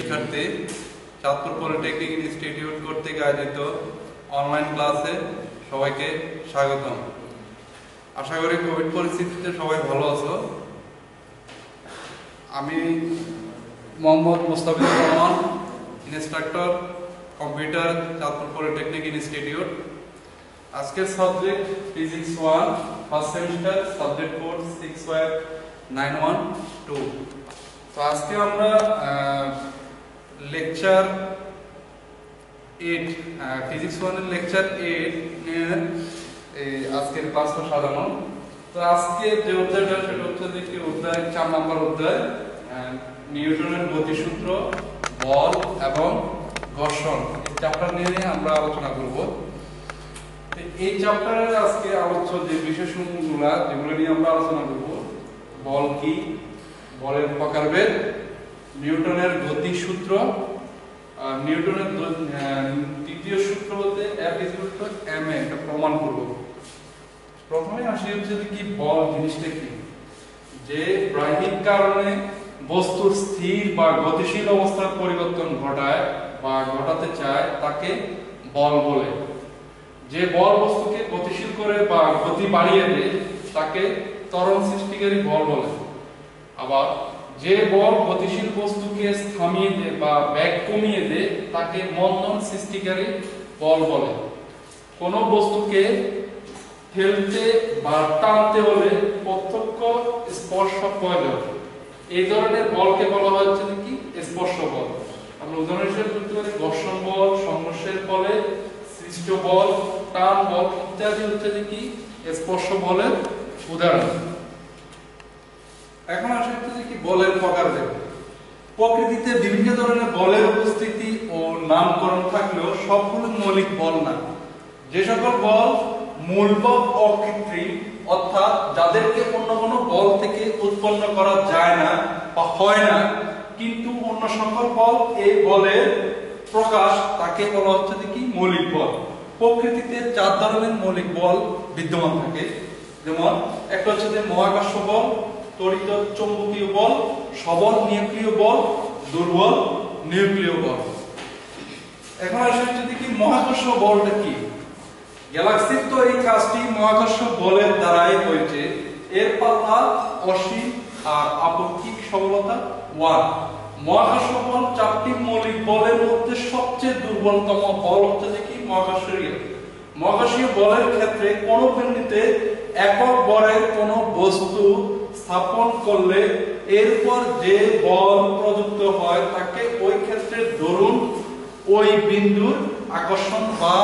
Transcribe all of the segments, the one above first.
শিক্ষার্থী, Chandpur polytechnic institute কর্তৃক আয়োজিত অনলাইন ক্লাসে সবাইকে স্বাগতম। আশা করি কোভিড পরিস্থিতিতে সবাই ভালো আছো। আমি Mohammad Mustafizur Rahman, instructor computer, Chandpur polytechnic institute. আজকের subject physics 1 first semester, subject code 65912। তো আজকে আমরা লেকচার 8 ফিজিক্স 1 এর লেকচার 8 নিয়ে আজকের ক্লাসটা সাজানো। তো আজকে যে অধ্যায়টা সেটা হচ্ছে যে কি অধ্যায় 4 নম্বর অধ্যায়, নিউটনের গতিসূত্র, বল এবং ঘর্ষণ। এই চ্যাপ্টার নিয়ে আমরা আলোচনা করব। এই চ্যাপ্টারের আজকে আলোচ্য যে বিষয়সমূহগুলো যেগুলো নিয়ে আমরা আলোচনা করব: বল কি, বলের প্রকারভেদ, নিউটনের গতিসূত্র, নিউটনের তৃতীয় সূত্র বলতে F = ma, এটা প্রমাণ করব। প্রথমে আসি হচ্ছে যে কি বল জিনিসটা কি। যে বাহ্যিক কারণে বস্তুর স্থির বা গতিশীল অবস্থার পরিবর্তন ঘটায় বা ঘটাতে চায় তাকে বল বলে। যে বল বস্তুকে গতিশীল করে বা গতি বাড়িয়ে দেয় তাকে ত্বরণ সৃষ্টিকারী বল বলে। আবার যে বল গতিশীল বস্তুকে থামিয়ে দেয় বা বেগ কমিয়ে দেয় তাকে মন্দন সৃষ্টিকারী বল বলে। কোন বস্তুকে ঠেলতে বা টানতে হলে প্রত্যক্ষ স্পর্শ প্রয়োজন। এই ধরনের বলকে বলা হচ্ছে কি স্পর্শ বল। আমরা উদাহরণ হিসেবে বলতে পারি ঘর্ষণ বল, সংঘর্ষের ফলে সৃষ্ট বল, টান বল ইত্যাদি হচ্ছে যে কি স্পর্শ বলের উদাহরণ। এখন আসে হচ্ছে যে কি বলের প্রকারভেদ। প্রকৃতিতে বিভিন্ন ধরনের বলের উপস্থিতি ও নামকরণ থাকলেও সবগুলো মৌলিক বল না। যে সকল বল মূল বা অকৃত্রিম, অর্থাৎ যাদেরকে অন্য কোনো বল থেকে উৎপন্ন করা যায় না বা হয় না, কিন্তু অন্য সকল বল এই বলের প্রকাশ, তাকে বলা হচ্ছে যে কি মৌলিক বল। প্রকৃতিতে 4 ধরনের মৌলিক বল বিদ্যমান থাকে। যেমন একটা হচ্ছে যে মহাকর্ষ বল, তড়িৎ চৌম্বকীয় বল, সবল নিউক্লিয় বল, দুর্বল নিউক্লিয় বল। এখন আসে হচ্ছে যে কি মহাকর্ষ বলটা কি। গ্যালাক্সির তো এই কাজটি মহাকর্ষ বলের দ্বারাই হয়েছে। এর পাল্লা অসীম আর আপেক্ষিক সবলতা 1। মহাকর্ষ বল 4টি মৌলিক বলের মধ্যে সবচেয়ে দুর্বলতম বল হচ্ছে যে কি মহাকর্ষীয়। মহাকর্ষীয় বলের ক্ষেত্রে কোন বিন্দুতে একক ভরের কোন বস্তু স্থাপন করলে এরপর যে বল প্রযুক্ত হয় তাকে ওই ক্ষেত্রে দরুন ওই বিন্দুর আকর্ষণ বা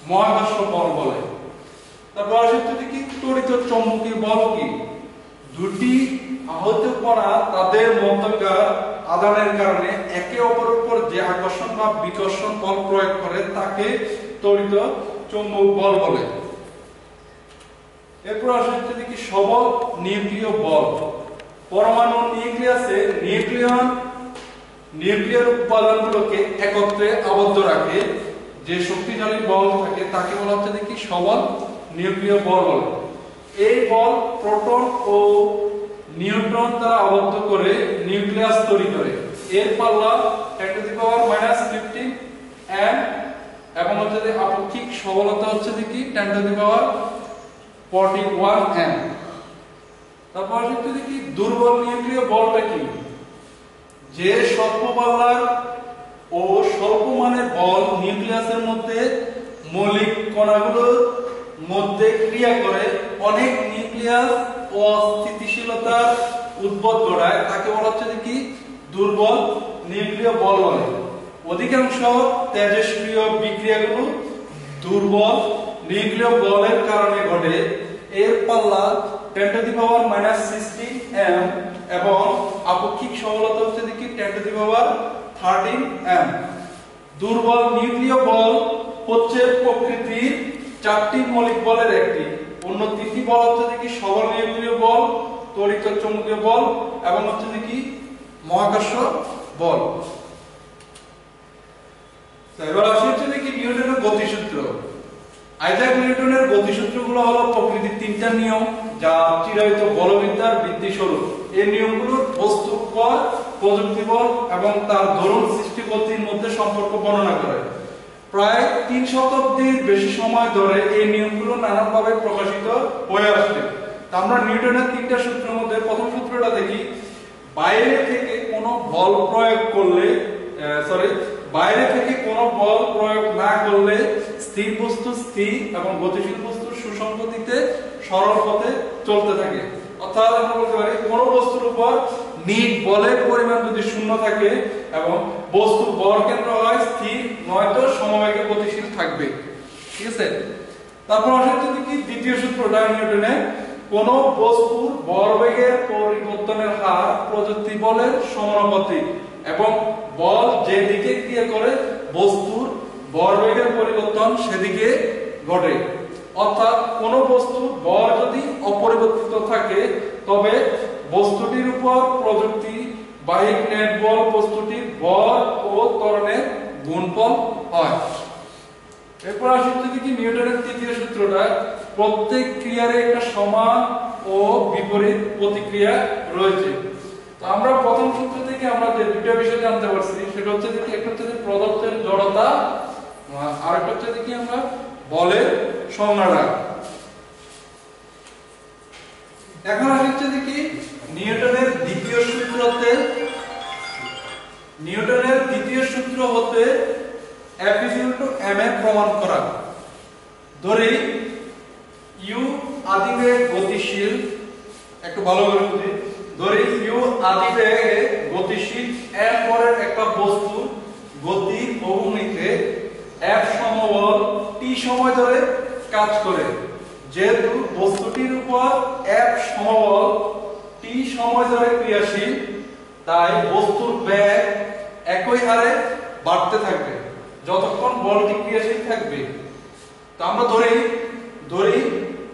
মহাকর্ষ বল বলে। তারপর আসে কি তড়িৎ চৌম্বকীয় বল কি। দুটি আহত কণা তাদের মধ্যকার আদানের কারণে একে অপরের উপর যে আকর্ষণ বা বিকর্ষণ বল প্রয়োগ করে তাকে তড়িৎ চৌম্বক বল বলে। এরপর আসে কি সবল নিউক্লিয় বল। পরমাণু নিউক্লিয়াসে নিউক্লিয়ার উপাদানগুলোকে একত্রে আবদ্ধ রাখে যে শক্তিশালী বল থাকে তাকে বলা হচ্ছে কি সবল নিউক্লিয় বল বলে। এই বল প্রোটন ও নিউট্রন দ্বারা আবদ্ধ করে নিউক্লিয়াস তৈরি করে। এর পাল্লা 10⁻⁻15 m এবং হচ্ছে যে আপেক্ষিক সবলতা হচ্ছে কি 10⁻41 m। তারপর হচ্ছে কি দুর্বল নিউক্লিয় বলটা কি। যে স্বল্প পাল্লার ও স্বল্প মানের বল নিউক্লিয়াসের মধ্যে মৌলিক কণাগুলোর মধ্যে ক্রিয়া করে অনেক নিউক্লিয়াস অস্থিতিশীলতার উদ্ভব ঘটায় তাকে বলা হচ্ছে কি দুর্বল নিউক্লিয় বল বলে। অধিকাংশ তেজস্ক্রিয় বিক্রিয়াগুলো দুর্বল নিউক্লিয় বলের কারণে ঘটে। এর পাল্লা 10⁻⁻60 m এবং আপেক্ষিক সবলতা হচ্ছে কি 10⁻13 m। দুর্বল নিউক্লিয় বল হচ্ছে প্রকৃতির 4টি মৌলিক বলের একটি। অন্য 3টি বল হচ্ছে কি সবল নিউক্লিয় বল, তড়িৎ চৌম্বকীয় বল এবং হচ্ছে কি মহাকর্ষ বল। এবার আসে হচ্ছে কি নিউটনের গতিসূত্র। আইজাক নিউটনের গতিসূত্রগুলো হলো প্রকৃতির 3টা নিয়ম যা চিরায়ত বলবিদ্যার ভিত্তি স্বরূপ। এই নিয়মগুলো বস্তুর উপর প্রযুক্তি বল এবং তার দরুন সৃষ্টি গতির মধ্যে সম্পর্ক বর্ণনা করে। প্রায় 3 শতাব্দীর বেশি সময় ধরে এই নিয়মগুলো নানাভাবে প্রকাশিত হয়ে আসছে। আমরা নিউটনের 3টা সূত্রের মধ্যে প্রথম সূত্রটা দেখি, বাইরে থেকে কোনো বল প্রয়োগ না করলে স্থির বস্তু স্থির এবং গতিশীল বস্তু সুসংগতিতে সরল পথে চলতে থাকে। অর্থাৎ আমরা বলতে পারি কোন বস্তুর উপর নিট বলের পরিমাণ যদি শূন্য থাকে এবং বস্তুর ভর কেন্দ্র হয় স্থির, নয়তো সমবেগে গতিশীল থাকবে। ঠিক আছে, তারপর আসলে কি দ্বিতীয় সূত্রটা নিউটনের, কোন বস্তুর ভরবেগের পরিবর্তনের হার প্রযুক্তি বলের সমানুপাতিক এবং বল যেদিকে ক্রিয়া করে বস্তুর ভরবেগের পরিবর্তন সেদিকে ঘটে। অর্থাৎ কোন বস্তুর ভর যদি অপরিবর্তিত থাকে তবে বস্তুটির উপর প্রযুক্তি বাহক নেট বল বস্তুটির ভর ও ত্বরণের গুণফল হয়। এরপর আসি কি নিউটনের তৃতীয় সূত্রটা, প্রত্যেক ক্রিয়ার একটা সমান ও বিপরীত প্রতিক্রিয়া রয়েছে। তো আমরা প্রথম সূত্র থেকে আমরা যে দুটো বিষয় জানতে পারছি সেটা হচ্ছে যে একটা হচ্ছে যে পদার্থের জড়তা আর একটা হচ্ছে যে কি আমরা বলের সংজ্ঞাটা। এখন আসি হচ্ছে যে কি নিউটনের দ্বিতীয় সূত্র হতে F = ma প্রমাণ করা। ধরি u আদিবেগ গতিশীল, একটু ভালো করে বুঝি, ধরি u আদিবেগে গতিশীল m ভরের একটা বস্তু গতির বহুমিতে f সমবল t সময় ধরে কাজ করে। যেহেতু বস্তুটির উপর f সমবল t সময় ধরে ক্রিয়াশীল, তাই বস্তুর বেগ একই হারে বাড়তে থাকবে যতক্ষণ বলটি ক্রিয়াশীল থাকবে। তো আমরা ধরি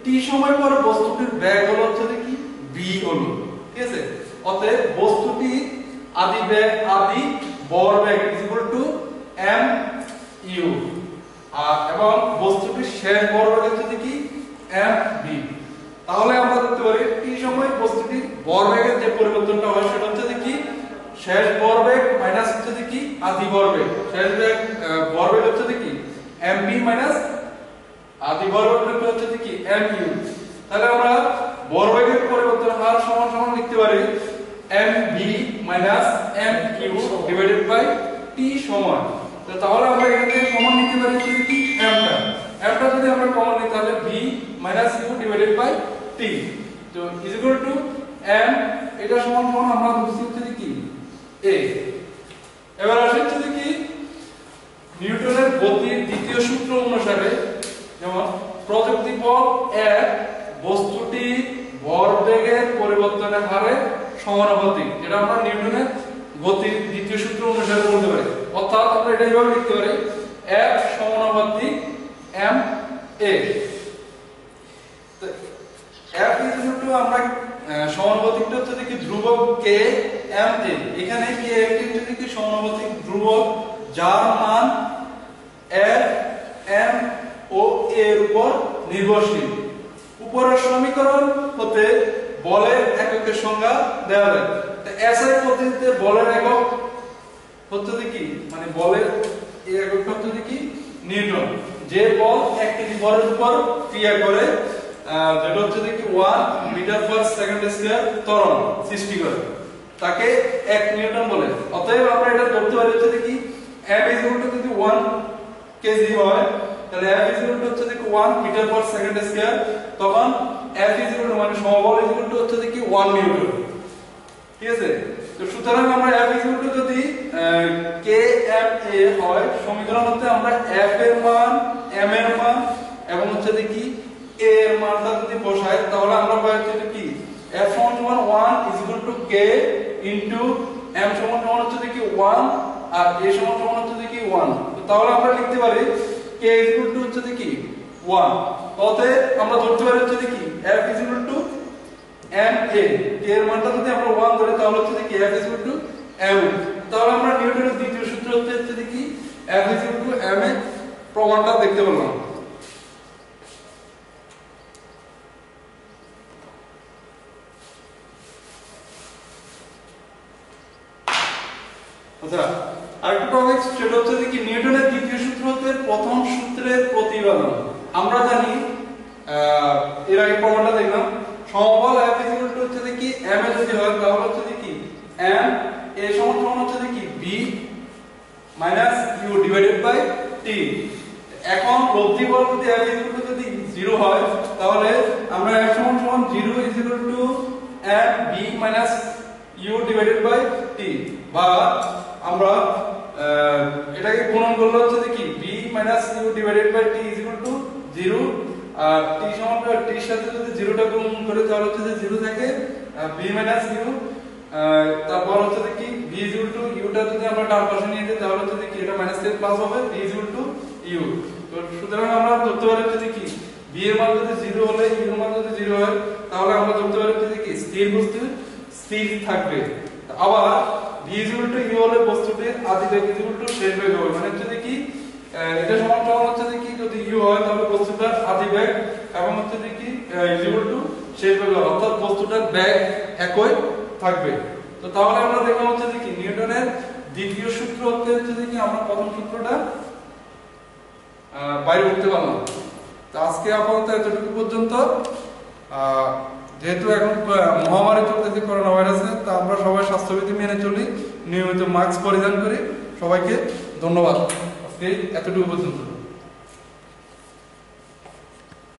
t সময় পর বস্তুটির বেগ হলো হচ্ছে কি v হলো। ঠিক আছে, অতএব বস্তুটি আদি ভর বেগ = mu এবং বস্তুটির শেষ ভর বেগ হচ্ছে কি mv। তাহলে আমরা দেখতে পারি t সময় বস্তুটির ভর বেগের যে পরিবর্তনটা হয় সেটা হচ্ছে কি শেষ ভরবেগ মাইনাস হচ্ছে কি আদি ভরবেগ, শেষ ভরবেগ হচ্ছে কি mv মাইনাস আদি ভরবেগ হচ্ছে কি mu। তাহলে আমরা ভরবেগের পরিবর্তনের হার সমান সমান লিখতে পারি mv minus mu divided by t সমান। তাহলে আমরা এখানে সমান লিখতে পারি কি mটা যদি আমরা কমন নিই তাহলে v minus u divided by t, তো ইজ ইকুয়াল টু m, এটা সমান সমান আমরা বুঝতে হচ্ছে কি a। এবার আসি হচ্ছে কি নিউটনের গতির দ্বিতীয় সূত্র অনুসারে, যেমন প্রযুক্তি বল F বস্তুটি ভরবেগের পরিবর্তনের হারে সমানুপাতিক, যেটা আমরা নিউটনের গতির দ্বিতীয় সূত্র অনুসারে বলতে পারি। অর্থাৎ আমরা এটা এইভাবে লিখতে পারি F সমানুপাতিক ma। তো F আমরা সমানুপাতিকটা হচ্ছে কি ধ্রুবক k ma, এখানে k হচ্ছে কি সমানুপাতিক ধ্রুবক যার মান F m ও a এর উপর নির্ভরশীল। উপরের সমীকরণ হতে বলের এককের সংজ্ঞা দেওয়া যায়। তো SI পদ্ধতিতে বলের একক হচ্ছে কি মানে বলের এই এককটা হচ্ছে কি নিউটন। যে বল এক কেজি ভরের উপর ক্রিয়া করে যেটা হচ্ছে কি 1 মিটার পার সেকেন্ড স্কয়ার ত্বরণ সৃষ্টি করে তাকে 1 নিউটন বলে। অতএব আমরা এটা ধরতে পারি হচ্ছে কি m যদি 1 কেজি হয় তাহলে F হচ্ছে কি 1 মিটার পার সেকেন্ড স্কয়ার, তখন F মানে সমবল হচ্ছে কি 1 নিউটন। ঠিক আছে, তো সুতরাং আমরা F যদি kma হয়, সমীকরণ হতে আমরা F এর মান m এর মান এবং হচ্ছে কি a এর মানটা যদি বসাই তাহলে আমরা পাই হচ্ছে কি F = 1 k m হচ্ছে কি 1 আর a হচ্ছে কি 1। তো তাহলে আমরা লিখতে পারি k হচ্ছে কি 1। অতএব আমরা ধরতে পারি হচ্ছে কি F ma, k এর মানটা যদি আমরা 1 ধরি তাহলে হচ্ছে কি F m। তাহলে আমরা নিউটনের দ্বিতীয় সূত্র হচ্ছে কি F ma প্রমাণটা দেখতে পেলাম। আচ্ছা, আরেকটা টপিক সেটা হচ্ছে যে কি নিউটনের দ্বিতীয় সূত্র হতে প্রথম সূত্রের প্রতিপাদন। আমরা জানি এর আগে প্রমাণটা দেখলাম সমবল F হচ্ছে যে কি m এ যদি হয় তাহলে হচ্ছে যে কি m a সমান হচ্ছে যে কি b u divided by t। এখন লব্ধি বল যদি F যদি 0 হয় তাহলে আমরা F সমান 0 m b u divided by t, বা আমরা এটাকে গুণন করলে হচ্ছে যে কি b u divided by t 0, আর t সমান t এর সাথে যদি 0টা গুণ করে তাহলে হচ্ছে যে 0 থাকে b u, তারপর হচ্ছে যে কি b u টা যদি আমরা ডান পাশে নিয়ে যাই তাহলে হচ্ছে যে কি এটা মাইনাস থেকে প্লাস হবে b u। তো সুতরাং আমরা ধরতে পারি যে কি b এর মান যদি 0 হলে u এর মান যদি 0 হয় তাহলে আমরা ধরতে পারি যে কি স্থির বস্তু স্থির থাকবে। আবার b u হলে বস্তুটির আদি বেগ শেষ বেগ হবে, মানে হচ্ছে যে কি এটা সমান হচ্ছে যে কি যদি u হয় তাহলে বস্তুটার আদি বেগ এবং হচ্ছে যে কি শেষ বেগ হবে, অর্থাৎ বস্তুটার বেগ একই থাকবে। তো তাহলে আমরা দেখলাম হচ্ছে যে কি নিউটনের দ্বিতীয় সূত্র হচ্ছে যে কি আমরা প্রথম সূত্রটা বাইরে উঠতে পারলাম। তো আজকে আপাতত এতটুকু পর্যন্ত। যেহেতু এখন মহামারী চলতেছে করোনা ভাইরাসে, তা আমরা সবাই স্বাস্থ্যবিধি মেনে চলি, নিয়মিত মাস্ক পরিধান করি। সবাইকে ধন্যবাদ। আজকে এতটুকু পর্যন্ত।